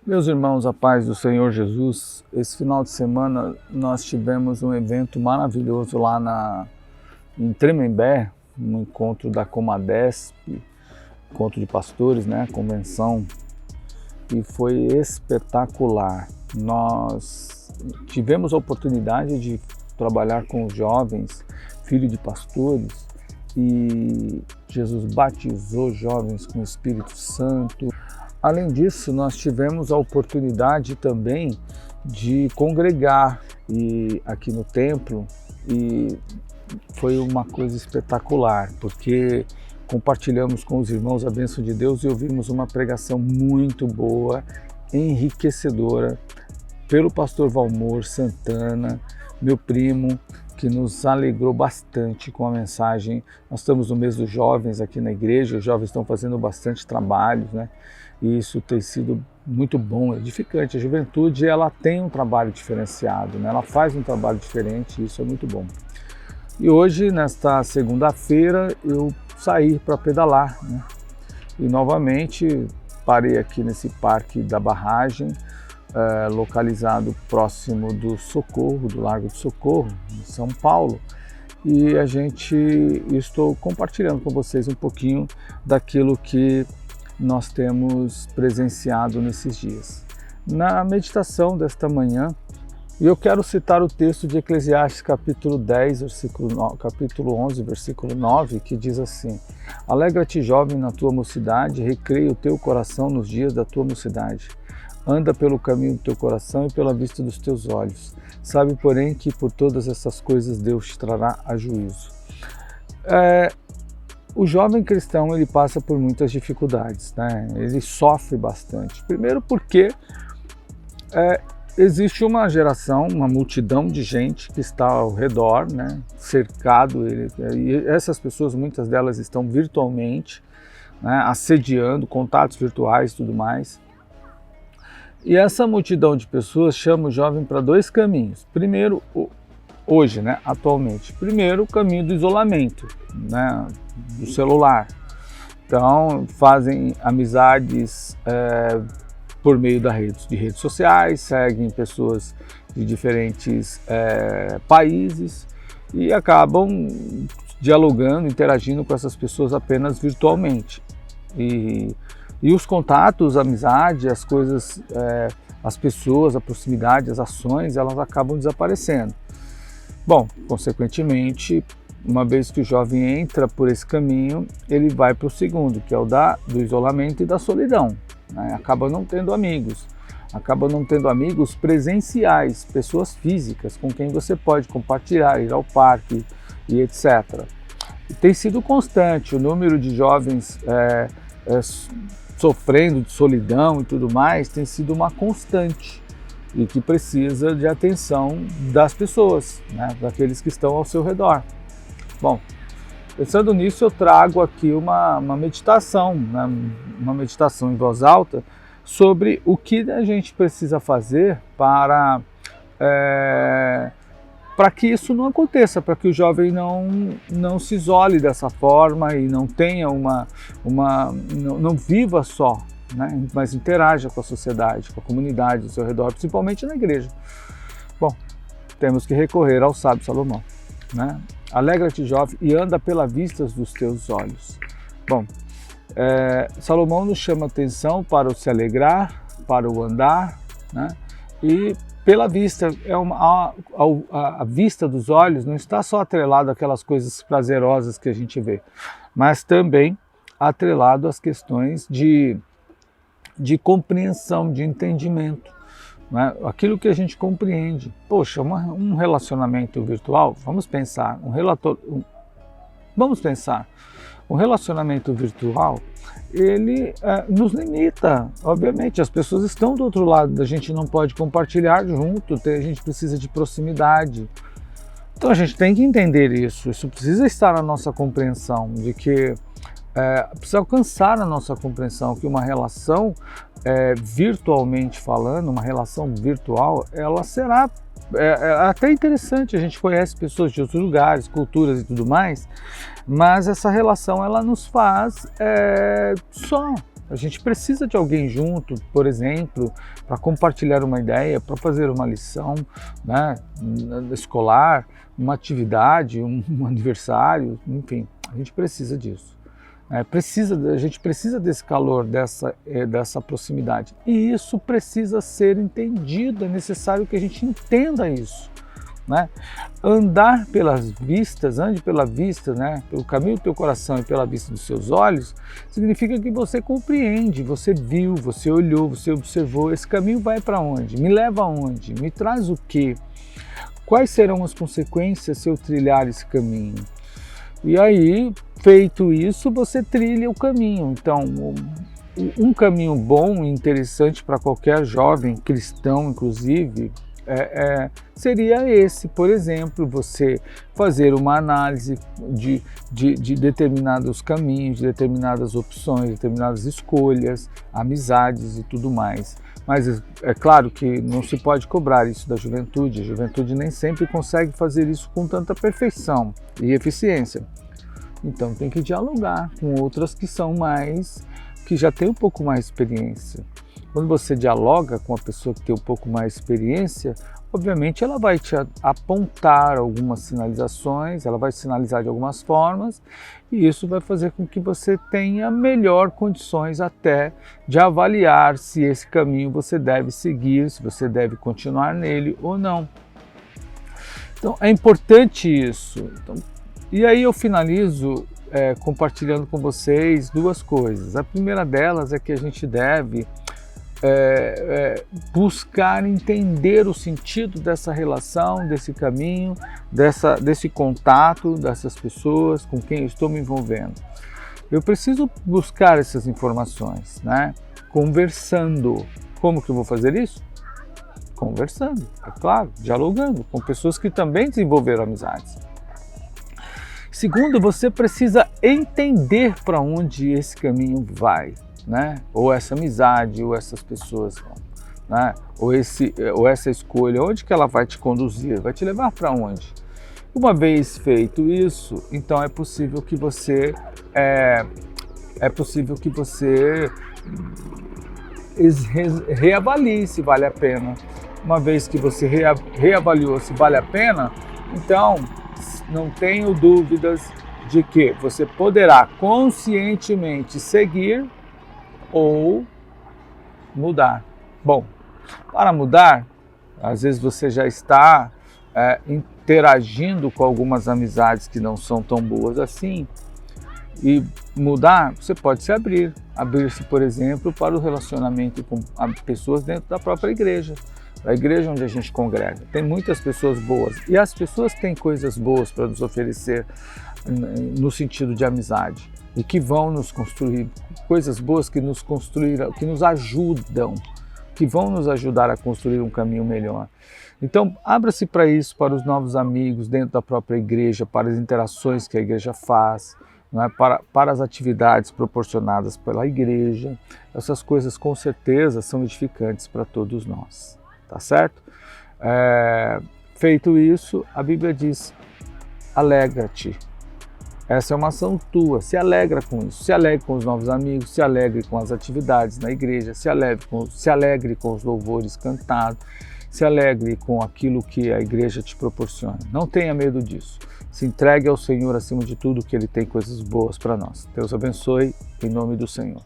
Meus irmãos, a paz do Senhor Jesus, esse final de semana nós tivemos um evento maravilhoso lá em Tremembé, no encontro da Comadesp, encontro de pastores, né, convenção, e foi espetacular. Nós tivemos a oportunidade de trabalhar com os jovens, filhos de pastores, e Jesus batizou jovens com o Espírito Santo. Além disso, nós tivemos a oportunidade também de congregar aqui no templo, e foi uma coisa espetacular, porque compartilhamos com os irmãos a bênção de Deus e ouvimos uma pregação muito boa, enriquecedora, pelo pastor Valmor Santana, meu primo, que nos alegrou bastante com a mensagem. Nós estamos no mês dos jovens aqui na igreja, os jovens estão fazendo bastante trabalho, né? E isso tem sido muito bom, edificante. A juventude, ela tem um trabalho diferenciado, né? Ela faz um trabalho diferente e isso é muito bom. E hoje, nesta segunda-feira, eu saí para pedalar, né? E novamente parei aqui nesse parque da barragem, localizado próximo do Socorro, do Largo do Socorro, em São Paulo. E estou compartilhando com vocês um pouquinho daquilo que nós temos presenciado nesses dias. Na meditação desta manhã, eu quero citar o texto de Eclesiastes capítulo 10, capítulo 11, versículo 9, que diz assim: Alegra-te, jovem, na tua mocidade, recreia o teu coração nos dias da tua mocidade. Anda pelo caminho do teu coração e pela vista dos teus olhos. Sabe, porém, que por todas essas coisas Deus te trará a juízo. O jovem cristão, ele passa por muitas dificuldades, né? Ele sofre bastante. Primeiro porque existe uma geração, uma multidão de gente que está ao redor, né? Cercado. E essas pessoas, muitas delas estão virtualmente, né? Assediando, contatos virtuais e tudo mais. E essa multidão de pessoas chama o jovem para dois caminhos. Primeiro, hoje, né, atualmente, primeiro o caminho do isolamento, né, do celular. Então, fazem amizades por meio de redes sociais, seguem pessoas de diferentes países e acabam dialogando, interagindo com essas pessoas apenas virtualmente. E os contatos, a amizade, as coisas, as pessoas, a proximidade, as ações, elas acabam desaparecendo. Bom, consequentemente, uma vez que o jovem entra por esse caminho, ele vai para o segundo, que é o do isolamento e da solidão, né? Acaba não tendo amigos presenciais, pessoas físicas com quem você pode compartilhar, ir ao parque e etc. E tem sido constante o número de jovens sofrendo de solidão e tudo mais, tem sido uma constante e que precisa de atenção das pessoas, né, daqueles que estão ao seu redor. Bom, pensando nisso, eu trago aqui uma meditação, né, uma meditação em voz alta sobre o que a gente precisa fazer para que isso não aconteça, para que o jovem não se isole dessa forma e não tenha não viva só, né, mas interaja com a sociedade, com a comunidade ao seu redor, principalmente na igreja. Bom, temos que recorrer ao sábio Salomão, né? Alegra-te, jovem, e anda pela vista dos teus olhos. Bom, Salomão nos chama atenção para o se alegrar, para o andar, né? E pela vista, a vista dos olhos não está só atrelado àquelas coisas prazerosas que a gente vê, mas também atrelado às questões de compreensão, de entendimento, né? Aquilo que a gente compreende. Poxa, um relacionamento virtual, vamos pensar, um relacionamento virtual, ele nos limita, obviamente, as pessoas estão do outro lado, a gente não pode compartilhar junto, a gente precisa de proximidade. Então a gente tem que entender isso precisa estar na nossa compreensão, de que precisa alcançar a nossa compreensão que uma relação virtualmente falando, uma relação virtual, ela será até interessante, a gente conhece pessoas de outros lugares, culturas e tudo mais, mas essa relação ela nos faz só, A gente precisa de alguém junto, por exemplo, para compartilhar uma ideia, para fazer uma lição, né, escolar, uma atividade, um aniversário, enfim, a gente precisa disso. A gente precisa desse calor, dessa proximidade. E isso precisa ser entendido, é necessário que a gente entenda isso. Né? Andar pelas vistas, ande pela vista, né? Pelo caminho do teu coração e pela vista dos seus olhos, significa que você compreende, você viu, você olhou, você observou. Esse caminho vai para onde? Me leva aonde? Me traz o quê? Quais serão as consequências se eu trilhar esse caminho? E aí, feito isso, você trilha o caminho. Então, um caminho bom e interessante para qualquer jovem cristão, inclusive, seria esse, por exemplo, você fazer uma análise de determinados caminhos, de determinadas opções, determinadas escolhas, amizades e tudo mais. Mas é claro que não se pode cobrar isso da juventude. A juventude nem sempre consegue fazer isso com tanta perfeição e eficiência. Então tem que dialogar com outras que já têm um pouco mais de experiência. Quando você dialoga com a pessoa que tem um pouco mais de experiência, obviamente ela vai te apontar algumas sinalizações, ela vai sinalizar de algumas formas, e isso vai fazer com que você tenha melhor condições até de avaliar se esse caminho você deve seguir, se você deve continuar nele ou não. Então é importante isso. E aí eu finalizo compartilhando com vocês duas coisas. A primeira delas é que a gente deve buscar entender o sentido dessa relação, desse caminho, desse contato, dessas pessoas com quem eu estou me envolvendo. Eu preciso buscar essas informações, né? Conversando. Como que eu vou fazer isso? Conversando, é claro, dialogando com pessoas que também desenvolveram amizades. Segundo, você precisa entender para onde esse caminho vai. Né? Ou essa amizade, ou essas pessoas, né? ou essa escolha, onde que ela vai te conduzir, vai te levar para onde? Uma vez feito isso, então é possível que você reavalie se vale a pena. Uma vez que você reavaliou se vale a pena, então não tenho dúvidas de que você poderá conscientemente seguir ou mudar. Bom, para mudar, às vezes você já está interagindo com algumas amizades que não são tão boas assim, e mudar, você pode se abrir-se, por exemplo, para o relacionamento com pessoas dentro da própria igreja, a igreja onde a gente congrega. Tem muitas pessoas boas, e as pessoas têm coisas boas para nos oferecer no sentido de amizade, e que vão nos construir coisas boas que nos construíram, que nos ajudam, que vão nos ajudar a construir um caminho melhor. Então, abra-se para isso, para os novos amigos dentro da própria igreja, para as interações que a igreja faz, não é? para as atividades proporcionadas pela igreja. Essas coisas com certeza são edificantes para todos nós, tá certo? Feito isso, a Bíblia diz: alegra-te. Essa é uma ação tua, se alegra com isso, se alegre com os novos amigos, se alegre com as atividades na igreja, se alegre com os louvores cantados, se alegre com aquilo que a igreja te proporciona. Não tenha medo disso, se entregue ao Senhor acima de tudo, que Ele tem coisas boas para nós. Deus abençoe, em nome do Senhor.